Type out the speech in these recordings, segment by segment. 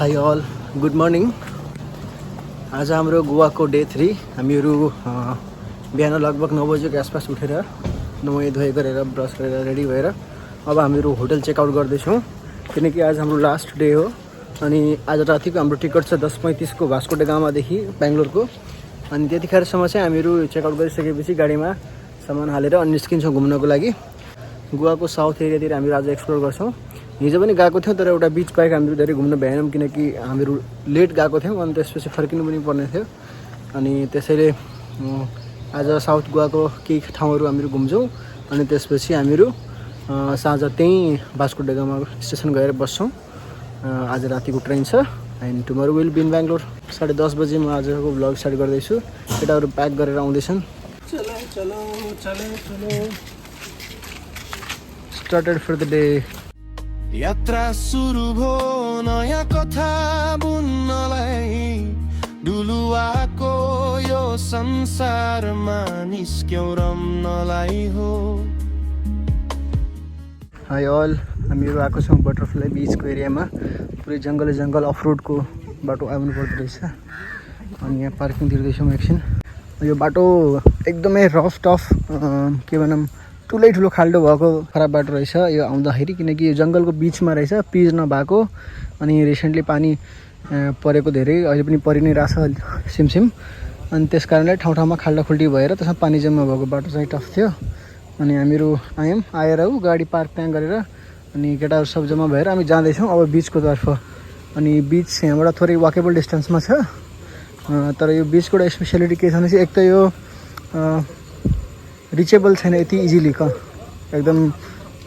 High all good morning. आज हाम्रो गोवाको डे 3। हामीहरू बिहान लगभग 9 बजेको आसपास उठेर नुहाई धुवाई गरेर ब्रस गरेर रेडी भएर अब हामीहरू होटल चेकआउट गर्दैछौँ, किनकि आज हाम्रो लास्ट डे हो। अनि आज रातिको हाम्रो टिकट छ 10:35 को भास्को ड गामादेखि बेङ्गलोरको। अनि त्यतिखेरसम्म चाहिँ हामीहरू चेकआउट गरिसकेपछि गाडीमा सामान हालेर अनि निस्किन्छौँ घुम्नको लागि। गोवाको साउथ एरियातिर हामीहरू आज एक्सप्लोर गर्छौँ। हिजो पनि गएको थियौँ, तर एउटा बिच बाहेक हामीहरू धेरै घुम्न भएनौँ, किनकि हामीहरू लेट गएको थियौँ अनि त्यसपछि फर्किनु पनि पर्ने थियो। अनि त्यसैले आज साउथ गोवाको केही ठाउँहरू हामीहरू घुम्छौँ अनि त्यसपछि हामीहरू साँझ त्यहीँ भास्को ड गामा स्टेसन गएर बस्छौँ। आज रातिको ट्रेन छ and tomorrow will be in Bangalore. 10:30 बजी म आजको भ्लग स्टार्ट गर्दैछु। केटाहरू प्याक गरेर आउँदैछन्। चलो चलो चलो चलो स्टार्टेड फर द डे। यात्रा सुरु भो नयाँ कथा बुन्नलाई, डुलुवाको यो संसारमा निस्क्यौ रम्नलाई हो। हाई अल, हामीहरू आएको छौँ बटरफ्लाई बिचको एरियामा। पुरै जङ्गल अफ रोडको बाटो आउनु पर्दो रहेछ। अनि यहाँ पार्किङ तिर्दैछौँ एकछिन। यो बाटो एकदमै रफ टफ के भनौँ ठुलो खाल्डो भएको खराब बाटो रहेछ यो आउँदाखेरि, किनकि यो जङ्गलको बिचमा रहेछ, पिच नभएको। अनि रिसेन्टली पानी परेको धेरै, अहिले पनि परि नै रहेछ सिमसिम। अनि त्यस कारणले ठाउँ खाल्डा खुल्टी भएर त्यसमा पानी जम्मा भएको बाटो चाहिँ टफ थियो। अनि हामीहरू आएर गाडी पार्क त्यहाँ गरेर अनि केटाहरू सब जम्मा भएर हामी जाँदैछौँ अब बिचको तर्फ। अनि बिच यहाँबाट थोरै वाकेबल डिस्टेन्समा छ। तर यो बिचको एउटा स्पेसियालिटी के छ भने चाहिँ एक त यो रिचेबल छैन यति इजिली एकदम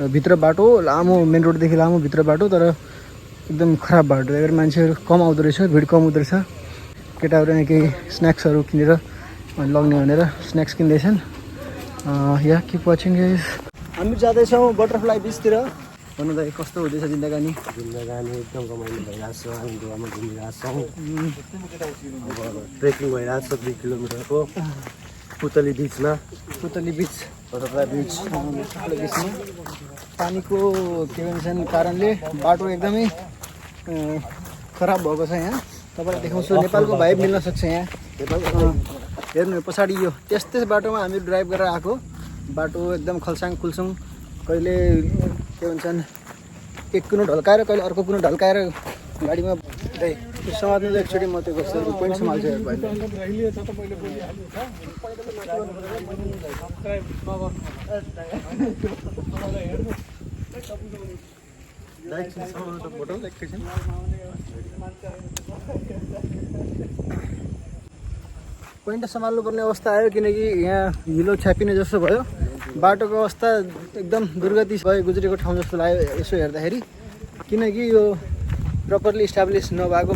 भित्र बाटो लामो, मेन रोडदेखि लामो भित्र बाटो, तर एकदम खराब बाटो। त्यही भएर मान्छेहरू कम आउँदो रहेछ, भिड कम हुँदो रहेछ। केटाहरू यहाँ केही स्न्याक्सहरू किनेर लग्ने भनेर स्न्याक्स किन्दैछन्। या किप वाचिङ गाइस। हामी जाँदैछौँ बटरफ्लाई बिचतिर। भन्नु त कस्तो हुँदैछ जिन्दगानी एकदम रमाइलो भइरहेको छ। हामी गोवामा घुमिरहेको छौँ। अब ट्रेकिङ भइरहेको छ 2 किलोमिटरको पुतली बिचमा। पुतली बिच, बटरफ्लाई बिचमा पानीको के भन्छन् कारणले बाटो एकदमै खराब भएको छ। यहाँ तपाईँलाई देखाउँछु, नेपालको भाइब मिल्न सक्छ यहाँ। हेर्नु पछाडि यो त्यस्तै बाटोमा हामी ड्राइभ गरेर आएको। बाटो एकदम खल्साङ खुल्सुङ, कहिले के भन्छन् एक कुनो ढल्काएर कहिले अर्को कुनो ढल्काएर गाडीमा समात्नु त एकचोटि म त्यो कस्तो पोइन्ट सम्हाल्छु। पोइन्ट सम्हाल्नुपर्ने अवस्था आयो, किनकि यहाँ हिलो छ्यापिने जस्तो भयो। बाटोको अवस्था एकदम दुर्गति भयो, गुज्रेको ठाउँ जस्तो लाग्यो यसो हेर्दाखेरि, किनकि यो प्रपरली इस्टाब्लिस नभएको।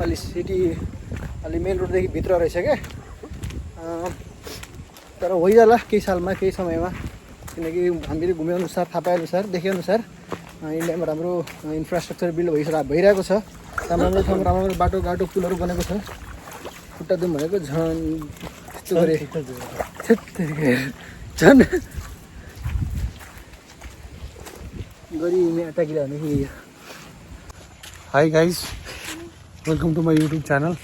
अलि सिटी अलि मेन रोडदेखि भित्र रहेछ क्या। तर होइजाला केही सालमा केही समयमा, किनकि हामीले घुमेअनुसार थाहा पाएअनुसार देखेअनुसार इन्डियामा राम्रो इन्फ्रास्ट्रक्चर बिल्ड भइरहेको छ। राम्रो ठाउँमा राम्रो बाटोघाटो पुलहरू बनेको छ। खुट्टा दुम भनेको झन् यस्तो गरे झन् गरी अट्याकिरह भनेदेखि। Hi guys, welcome to my YouTube channel.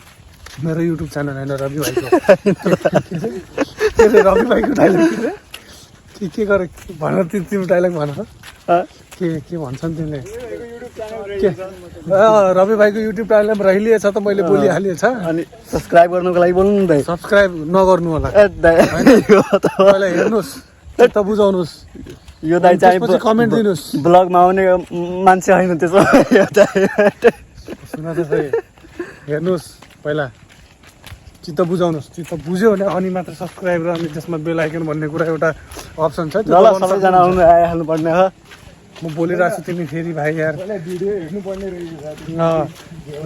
मेरो युट्युब च्यानल होइन, रवि भाइको। रवि भाइको डाइलग के गर भन, तिम्रो डाइलग भन। के भन्छन् तिमीले? के रवि भाइको युट्युब च्यानलमा रहिलिएछ त, मैले बोलिहालिएछ। अनि सब्सक्राइब गर्नुको लागि बोल्नु न। सब्सक्राइब नगर्नु होला, हेर्नुहोस् त बुझाउनुहोस्। यो दाइ चाहिँ कमेन्ट दिनुहोस्। ब्लगमा आउने मान्छे होइन त्यसो। सुन त सही, हेर्नुहोस् पहिला, चित्त बुझाउनुहोस्। चित्त बुझ्यो भने अनि मात्र सब्सक्राइब र अनि त्यसमा बेल आइकन भन्ने कुरा एउटा अप्सन छ। सबैजना आउनु आइहाल्नु पर्ने हो। म बोलिरहेको छु, तिमी फेरि भाइ यार भिडियो हेर्नुपर्ने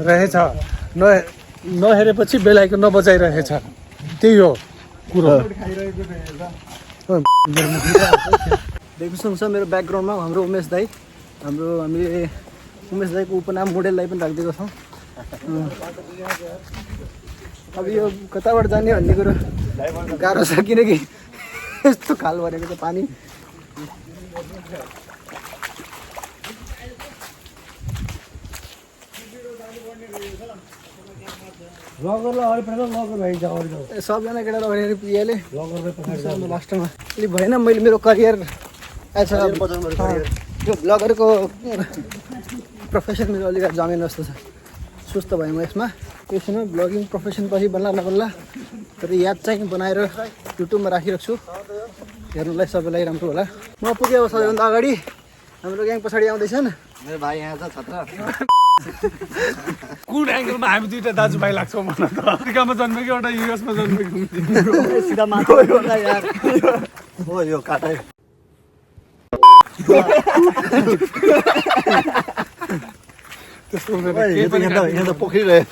रहेछ। नहेरेपछि बेल आइकन नबजाइरहेछ, त्यही हो कुरो। देख्नुहुन्छ मेरो ब्याकग्राउन्डमा हाम्रो उमेश दाई, हामीले उमेश दाईको उपनाम मोडेल दाई पनि राखिदिएको छौँ। अब यो कताबाट जाने भन्ने कुरो गाह्रो छ, किनकि यस्तो खाल भनेको छ पानी। सबजना केटा लगेर पियाले लास्टमा अलिक भएन मैले मेरो करियर एज यो ब्लगरको प्रोफेसन मेरो अलिकति जमेन जस्तो छ सुस्त भएँ म यसमा त्यसमा ब्लगिङ प्रोफेसन पछि बल्ल नबल्ला तर याद चाहिँ बनाएर युट्युबमा राखिरहेको छु हेर्नुलाई सबैलाई राम्रो होला म पुगेँ अब सबैभन्दा अगाडि हाम्रो ग्याङ पछाडि आउँदैछन् मेरो भाइ यहाँ छ छत्र कुन एङ्गलमा हामी दुईटा दाजुभाइ लाग्छौँ मलाई त अफ्रिकामा जन्मेको एउटा युएसमा जन्मेको सिधा माथि यार हो यो काटै त्यस्तो हुँदैन यहाँ त पोखरी रहेछ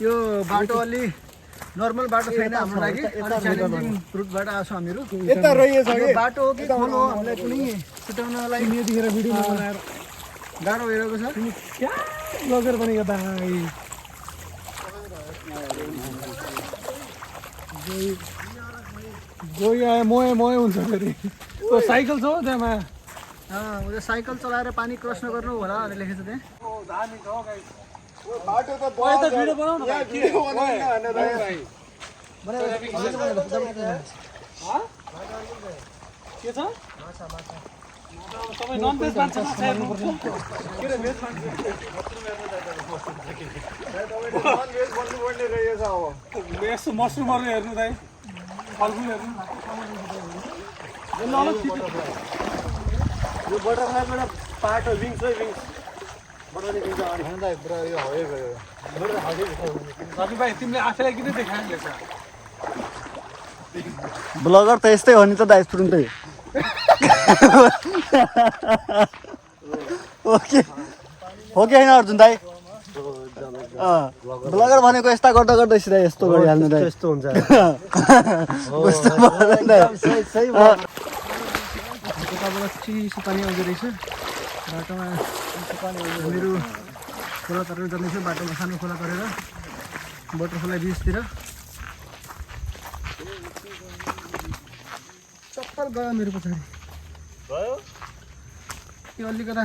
यो बाटो अलि नर्मल बाटो छैन हाम्रो लागि रुटबाट आएको छौँ हामीहरू यता रहेछ यो बाटो हो कि खोल हो हामीलाई कुनै छुट्याउनलाई यतिखेर भिडियो बनाएर गाह्रो भइरहेको छ क्या लगेर भनेको दाइ गई आयो मोए हुन्छ फेरि त्यो साइकल छ हौ त्यहाँमा उयो साइकल चलाएर पानी क्रस नगर्नु होला भनेर लेखेको छ त्यहाँ बाटो त भिडियो बनाउनु यहाँ भिडियो बनाउनु के छ तपाईँ नन भेज मान्छे माछा हेर्नुपर्छ के रे भेज मान्छे यसो मसरुमहरू हेर्नु दाइ फलफुल हेर्नु यो बटरफ्लाईबाट पार्ट हो विङ्स है विङ्स बटरले विङ्स अगाडि खानु त पुरा यो हवे गयो रवि भाइ तिमीले आफैलाई किन देखाइरहेछ ब्लगर त यस्तै हो नि त दाइ तुरुन्तै ओके हो कि होइन अर्जुन दाइ ब्लगर भनेको यस्ता गर्दा गर्दै सिधै यस्तो गरिहाल्नु दाइ यस्तो हुन्छ यताबाट चिसो पानी आउँदो रहेछ बाटोमा हामीहरू खोला तरेर जाँदैछ बाटोमा सानो खोला तरेर बटरफ्लाई बिचतिर चप्पल गयो मेरो पछाडि यो अलिकता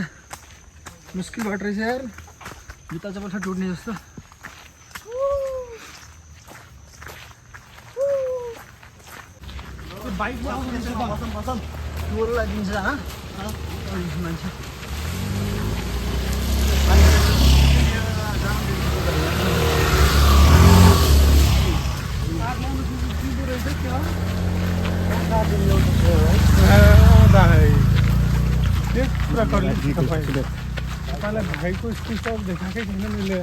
मुस्किल बाटो रहेछ यार जुत्ता चप्पल छ टुट्ने जस्तो बाइकमा आउँदैछ टोललाई दिन्छ मान्छे तपाईँलाई भाइको स्टिक देखाएकै छैन मैले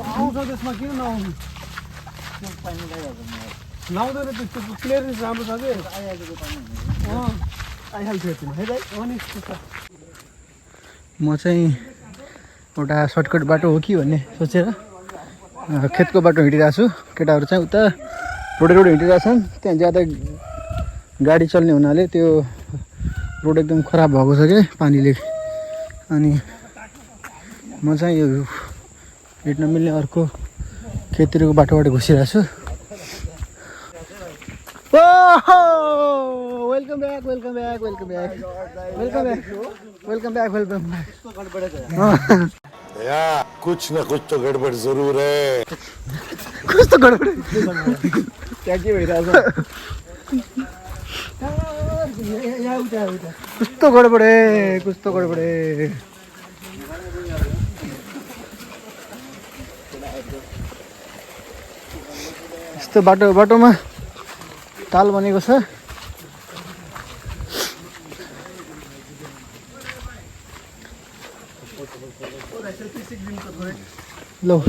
आउँछ त्यसमा किन नआउनु नआउँदैन त्यस्तो क्लियरेन्स राम्रो छ कि आइहाल्थ्यो तिमी है दाइ अनि म चाहिँ एउटा सर्टकट बाटो हो कि भन्ने सोचेर खेतको बाटो हिँडिरहेको छु केटाहरू चाहिँ उता रोड हिँडिरहेछन् त्यहाँ ज्यादा गाडी चल्ने हुनाले त्यो रोड एकदम खराब भएको छ क्या पानीले अनि म चाहिँ यो हिँड्न मिल्ने अर्को खेततिरको बाटोबाट घुसिरहेको छु welcome back welcome back welcome back welcome back welcome back welcome back यार कुछ ना कुछ तो गड़बड़ जरूर है कस्तो गडबड त्यहाँ के भइरहेछ कस्तो गडबड कस्तो गडबड यस्तो बाटोमा ताल बनेको छ ल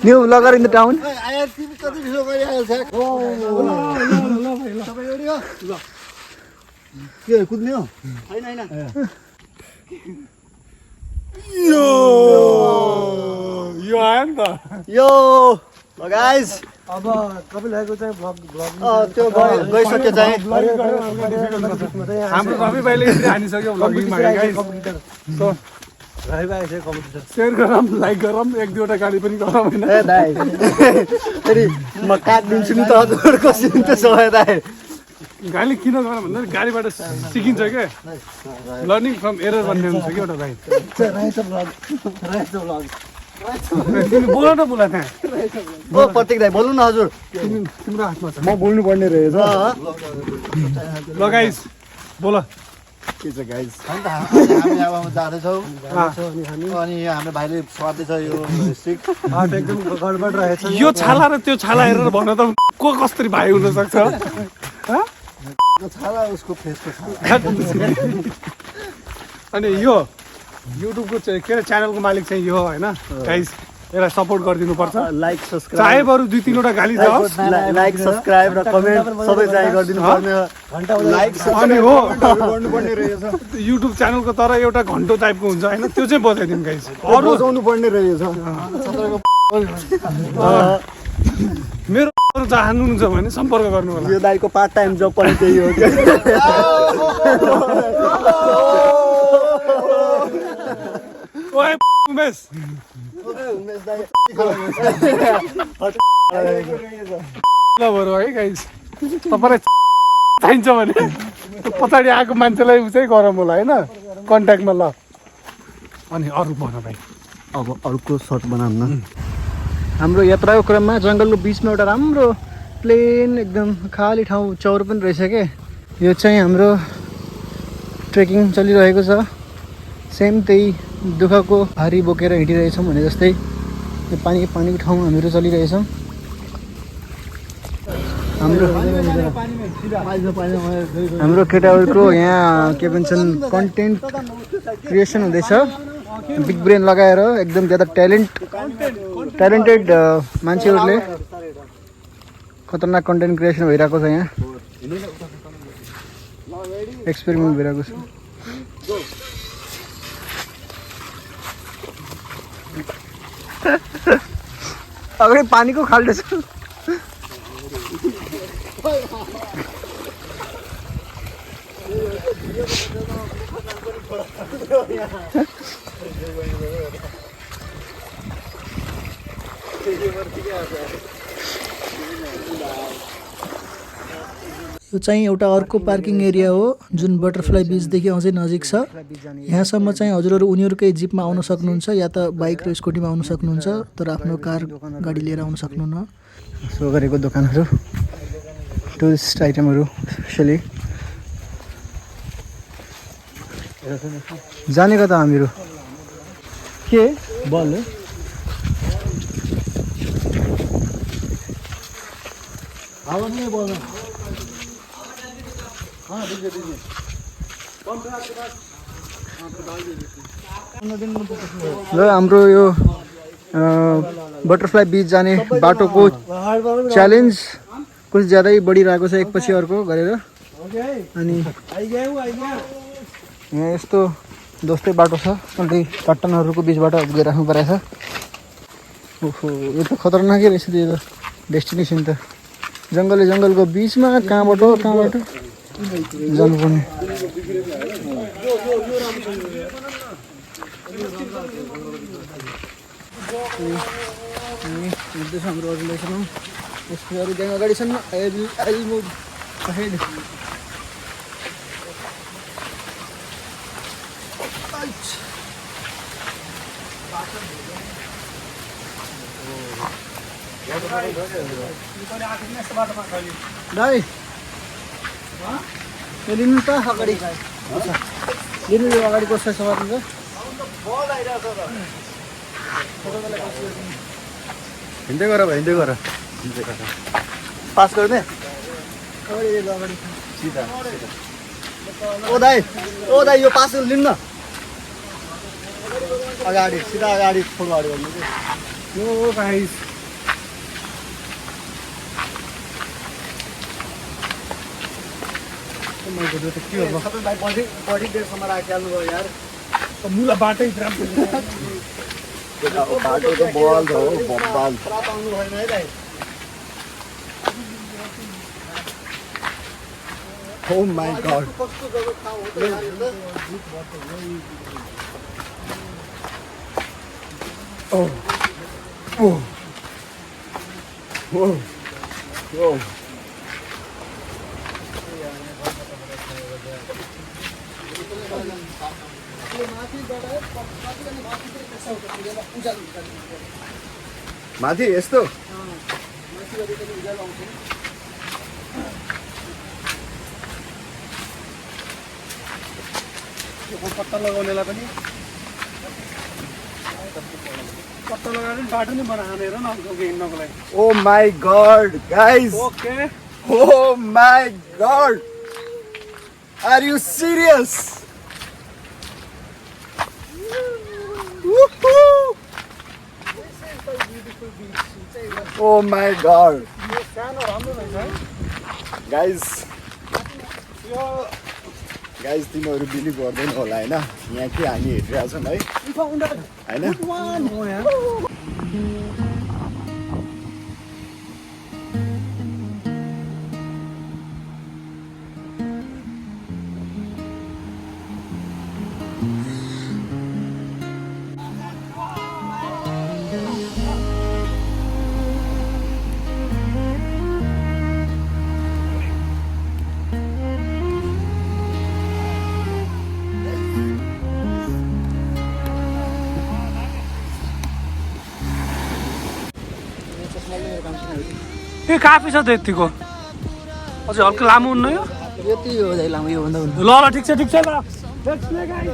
new bagger in the town के कुद्ने हो होइन होइन यो गाइस अब तपाईँहरूको चाहिँ भ्लग त्यो गइसक्यो चाहिँ हाम्रो रवि भाइले हानिसक्यो भ्लगिङमा गाइस सो रवि भाइ चाहिँ कम्पिटिसन सेयर गरौँ लाइक गरौँ एक दुईवटा गाडी पनि गरौँ होइन ए दाइ फेरि म काटिदिन्छु नि त हजुर कसिदिनु त्यसो भए दाइ गाडी किन गरौँ भन्दा गाडीबाट सिकिन्छ क्या लर्निङ फ्रम एरर भन्ने हुन्छ कि एउटा भाइ तिमी बोल न बोला त्यहाँ ओ प्रतीक दाइ बोल्नु न हजुर तिम्रो हातमा छ म बोल्नु पर्ने रहेछ ल गाइस बोल के छ गाइस हामी अब जाँदैछौँ अनि हाम्रो भाइले स्वादैछ यो स्टिक एकदम गडबड रहेछ यो छाला र त्यो छाला हेरेर भन त को कसरी भाइ हुनसक्छ छाला उसको फेसको छाला अनि यो युट्युबको चाहिँ के अरे च्यानलको मालिक चाहिँ यो होइन गाइस यसलाई सपोर्ट गरिदिनु पर्छ लाइक सब्सक्राइब चाहे बरु 2-3वटा गाली जाओस् लाइक सब्सक्राइब र कमेन्ट सबै चाहिँ गरिदिनु पर्ने लाइक अनि हो गर्नुपर्ने रहेछ युट्युब च्यानलको तर एउटा घन्टो टाइपको हुन्छ होइन त्यो चाहिँ बजाइदिउँ गाइस अरू बजाउनु पर्ने रहेछ मेरो चाहनुहुन्छ भने सम्पर्क गर्नु होला यो दाइको पार्ट टाइम जब पनि त्यही हो क्या ओए उमेश ल बरु है गाइस तपाईँलाई चाहिन्छ भने त्यो पछाडि आएको मान्छेलाई चाहिँ गरौँ होला होइन कन्ट्याक्टमा ल अनि अरू भन भाइ अब अर्को सर्ट बनाऊँ न हाम्रो यात्राको क्रममा जङ्गलको बिचमा एउटा राम्रो प्लेन एकदम खाली ठाउँ चौर पनि रहेछ क्या यो चाहिँ हाम्रो ट्रेकिङ चलिरहेको छ सेम त्यही दुःखको भारी बोकेर हिँडिरहेछौँ भने जस्तै यो पानीको ठाउँ हामीहरू चलिरहेछौँ हाम्रो केटाहरूको यहाँ के भन्छन् कन्टेन्ट क्रिएसन हुँदैछ बिग ब्रेन लगाएर एकदम ज्यादा ट्यालेन्टेड मान्छेहरूले खतरनाक कन्टेन्ट क्रिएसन भइरहेको छ यहाँ एक्सपेरिमेन्ट भइरहेको छ अगाडि पानीको खाल्डो छ यो चाहिँ एउटा अर्को पार्किङ एरिया हो जुन बटरफ्लाई बिचदेखि अझै नजिक छ यहाँसम्म चाहिँ हजुरहरू उनीहरूकै जिपमा आउन सक्नुहुन्छ या त बाइक र स्कुटीमा आउन सक्नुहुन्छ तर आफ्नो कार गाडी लिएर आउन सक्नुहुन्न सो गरेको दोकानहरू टुरिस्ट आइटमहरू स्पेसली जानेको त हामीहरू के बल आवाज नहीं बोल रहा हाँ दीजिए ल हाम्रो यो बटरफ्लाई बिच जाने बाटोको च्यालेन्ज कुछ ज्यादै बढिरहेको छ एकपछि अर्को गरेर अनि यहाँ यस्तो दोस्तै बाटो छ अन्त चट्टानहरूको बिचबाट गइराख्नु परेछ ओहो यो त खतरनाकै रहेछ यो त डेस्टिनेसन त जङ्गलको बिचमा कहाँबाट जानुपर्ने हाम्रो अर्गनाइजेसन यसको अरू ग्याङ अगाडि छन् दाइ लिनु त अगाडि लिनु यो अगाडि कसरी समात्नु हिँड्दै गर पास गरिदिए अगाडि सिधा ओ दाइ यो पास लिनु न अगाडि सिधा अगाडि फुल अगाडि भन्नु यो गाइस सबै भाइ बढी देरसम्म राखिहाल्नु भयो यार मुला बाटै बाटो त बवाल छ हो बवाल Oh my god. Oh. Oh. Whoa. Whoa. माथि यस्तो पत्ता लगाउनेलाई पनि पत्ता लगाएर बाटो नै बनाएर न हिँड्नको लागि Oh my god, guys. Okay Oh my god. Are you serious? Woohoo! Oh my god. सानो राम्रो रहेछ है Guys. Guys, तिमीहरू बिलिभ गर्दैन होला हैन यहाँ के हामी हेरिरहेको छौँ है हैन हो यार ए काफी छ त यतिको अझै हल्का लामो हुन्न यो यति हो दाइ लामो यो भन्दा ल ल ठिक छ ल Let's play, guys.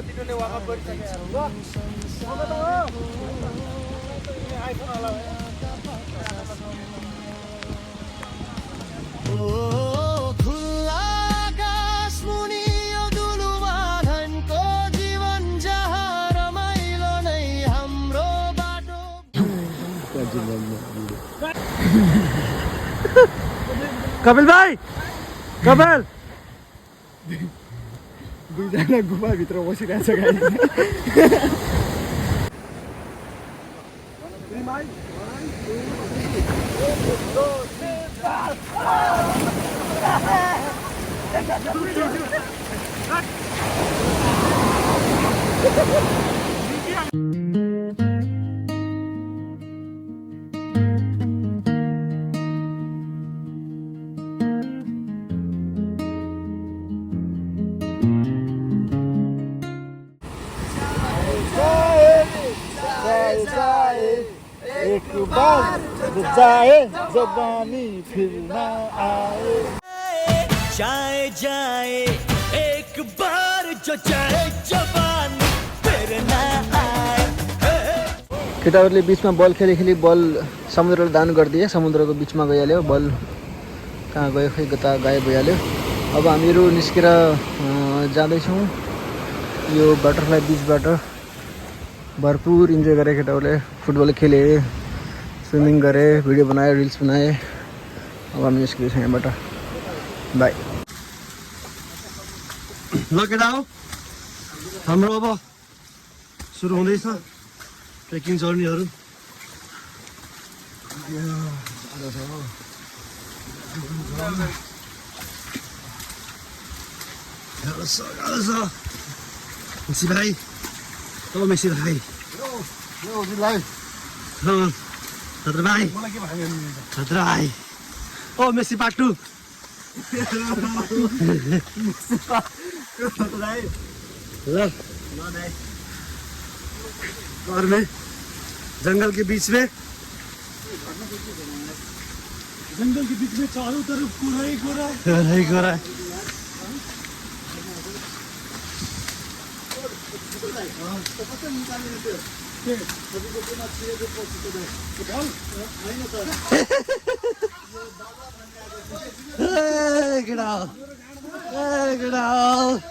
खुल्ला आकाश मुनि यो दुलुमा धनको जीवन जहाँ रमाइलो नै हाम्रो बाटो कपिल भाइ कपिल दुईजना गुफाभित्र बसिरहेको छ गाई एक बार जाए जवानी फिर ना आए जाए जाए एक बार जो जाए जवानी फिर ना आए केटाहरूले बिचमा बल खेली बल समुद्रले दान गरिदिए समुद्रको बिचमा गइहाल्यो बल कहाँ गयो खै कता गायब भइहाल्यो अब हामीहरू निस्केर जाँदैछौँ यो बटरफ्लाई बिचबाट भरपुर इन्जोय गरे केटाहरूले फुटबल खेले स्विमिङ गरे भिडियो बनाए रिल्स बनाए अब हामी निस्केछौँ यहाँबाट बाई ल केटा हो हाम्रो अब सुरु हुँदैछ ट्रेकिङ जर्नीहरू मेसी भाइ ओ मेसी भाइ खतरा भाइ खतरा भाइ ओ मेसी पाटु ल और में जंगल के बीच में चारों तरफ कोहरा ही कोहरा है Get out! Get out!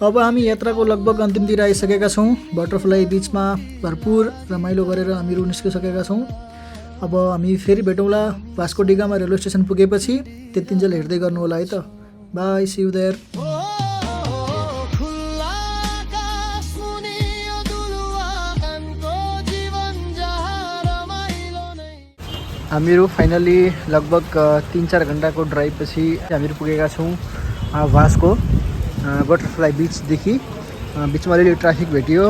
अब हामी यात्राको लगभग अन्तिमतिर आइसकेका छौँ बटरफ्लाई बिचमा भरपुर रमाइलो गरेर हामीहरू निस्किसकेका छौँ अब हामी फेरि भेटौँला भास्को डिगामा रेलवे स्टेसन पुगेपछि। त्यतिन्जेल हेर्दै गर्नु होला है त। Bye, see you there. खुल्ला आकाश मुनि यो दुलुवा कानको जीवन जहाँ रमाइलो नै। हामीहरू फाइनली लगभग 3-4 घन्टाको ड्राइभपछि हामीहरू पुगेका छौँ भास्को बटरफ्लाई बिचदेखि। बिचमा अलिअलि ट्राफिक भेटियो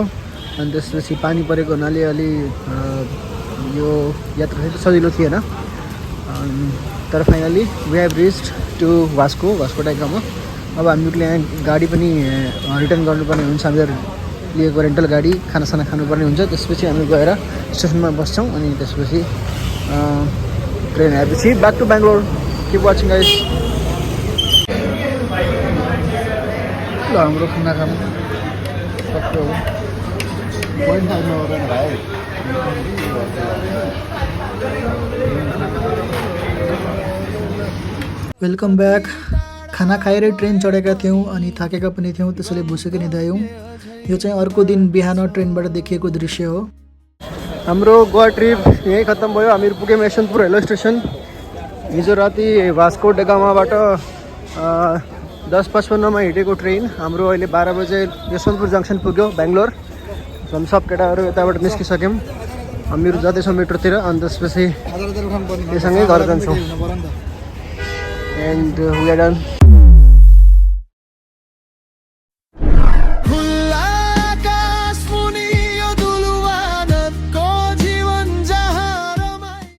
अनि त्यसपछि पानी परेको हुनाले अलि यो यात्रा चाहिँ सजिलो थिएन। तर finally we have reached to Vasco da Gama. अब हामीहरूले यहाँ गाडी पनि रिटर्न गर्नुपर्ने हुन्छ। हामीहरू लिएको रेन्टल गाडी खानासाना खानुपर्ने हुन्छ। त्यसपछि हामी गएर स्टेसनमा बस्छौँ अनि त्यसपछि ट्रेन आएपछि back to Bangalore. Keep watching guys. ल हाम्रो खाना खानु सक्यो। Welcome back. खाना खाएरै ट्रेन चढेका थियौँ अनि थाकेका पनि थियौँ, त्यसैले भुसेकै निधायौँ। यो चाहिँ अर्को दिन बिहान ट्रेनबाट देखिएको दृश्य हो। हाम्रो गोवा ट्रिप यहीँ खत्तम भयो। हामीहरू पुग्यौँ यशवन्तपुर रेलवे स्टेसन। हिजो राति भास्को डेगामाबाट 10:55 हिँडेको ट्रेन हाम्रो अहिले 12 बजे यशवन्तपुर जङ्सन पुग्यो बेङ्गलोर। हामी सब केटाहरू यताबाट निस्किसक्यौँ। हामीहरू जाँदैछौँ मेट्रोतिर अनि त्यसपछि त्योसँगै घर जान्छौँ। And we are done.